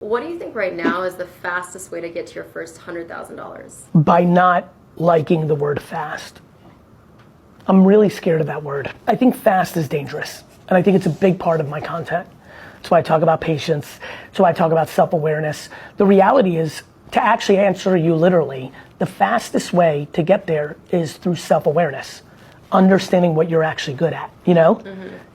What do you think right now is the fastest way to get to your first $100,000? By not liking the word fast. I'm really scared of that word. I think fast is dangerous, and I think it's a big part of my content. That's why I talk about patience. That's why I talk about self-awareness. The reality is, to actually answer you literally, the fastest way to get there is through self-awareness. Understanding what you're actually good at, you know?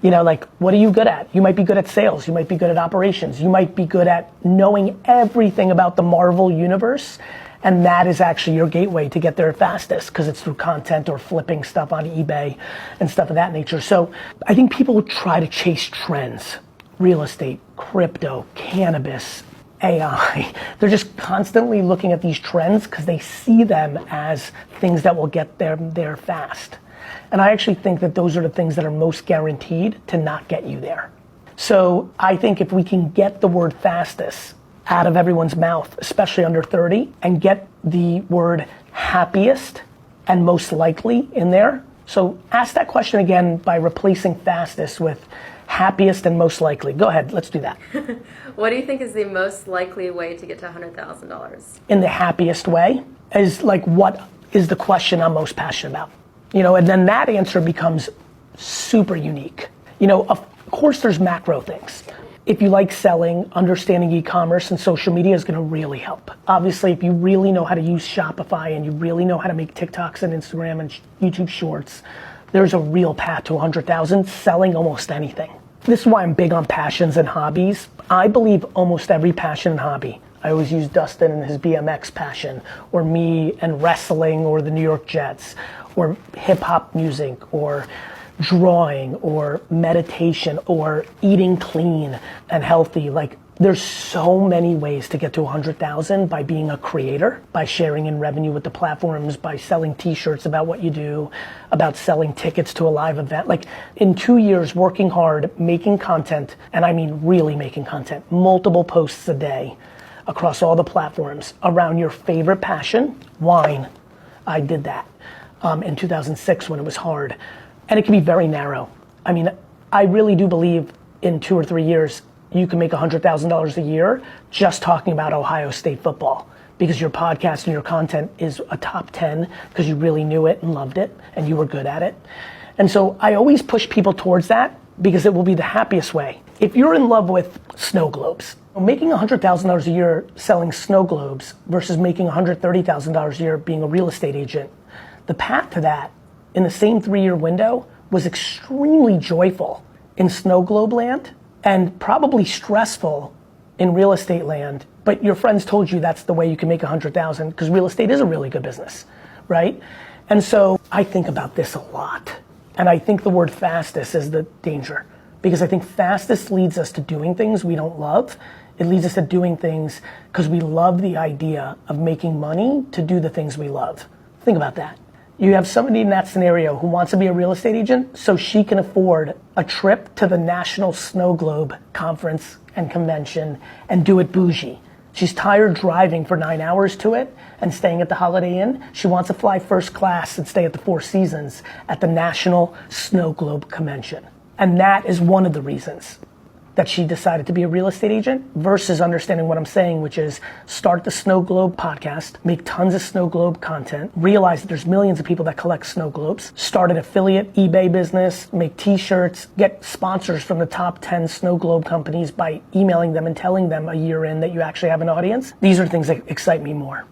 You know, like, what are you good at? You might be good at sales, you might be good at operations, you might be good at knowing everything about the Marvel universe, and that is actually your gateway to get there fastest, because it's through content or flipping stuff on eBay and stuff of that nature. So I think people try to chase trends, real estate, crypto, cannabis, AI. They're just constantly looking at these trends because they see them as things that will get them there fast. And I actually think that those are the things that are most guaranteed to not get you there. So I think if we can get the word fastest out of everyone's mouth, especially under 30, and get the word happiest and most likely in there. So ask that question again by replacing fastest with happiest and most likely. Go ahead, let's do that. What do you think is the most likely way to get to $100,000? In the happiest way is like, what is the question I'm most passionate about? You know, and then that answer becomes super unique. You know, of course there's macro things. If you like selling, understanding e-commerce and social media is gonna really help. Obviously, if you really know how to use Shopify and you really know how to make TikToks and Instagram and YouTube Shorts, there's a real path to 100,000 selling almost anything. This is why I'm big on passions and hobbies. I believe almost every passion and hobby. I always use Dustin and his BMX passion, or me and wrestling, or the New York Jets, or hip hop music, or drawing, or meditation, or eating clean and healthy. Like, there's so many ways to get to 100,000 by being a creator, by sharing in revenue with the platforms, by selling t-shirts about what you do, about selling tickets to a live event. Like, in 2 years, working hard, making content, and I mean really making content, multiple posts a day across all the platforms around your favorite passion, wine. I did that in 2006 when it was hard. And it can be very narrow. I mean, I really do believe in 2 or 3 years, you can make $100,000 a year just talking about Ohio State football, because your podcast and your content is a top 10 because you really knew it and loved it and you were good at it. And so I always push people towards that because it will be the happiest way. If you're in love with snow globes, making $100,000 a year selling snow globes versus making $130,000 a year being a real estate agent, the path to that in the same 3-year window was extremely joyful in snow globe land and probably stressful in real estate land, but your friends told you that's the way you can make 100,000 because real estate is a really good business, right? And so I think about this a lot, and I think the word fastest is the danger, because I think fastest leads us to doing things we don't love. It leads us to doing things because we love the idea of making money to do the things we love. Think about that. You have somebody in that scenario who wants to be a real estate agent so she can afford a trip to the National Snow Globe Conference and Convention and do it bougie. She's tired driving for 9 hours to it and staying at the Holiday Inn. She wants to fly first class and stay at the Four Seasons at the National Snow Globe Convention. And that is one of the reasons that she decided to be a real estate agent versus understanding what I'm saying, which is start the Snow Globe podcast, make tons of Snow Globe content, realize that there's millions of people that collect snow globes, start an affiliate eBay business, make t-shirts, get sponsors from the top 10 snow globe companies by emailing them and telling them a year in that you actually have an audience. These are things that excite me more.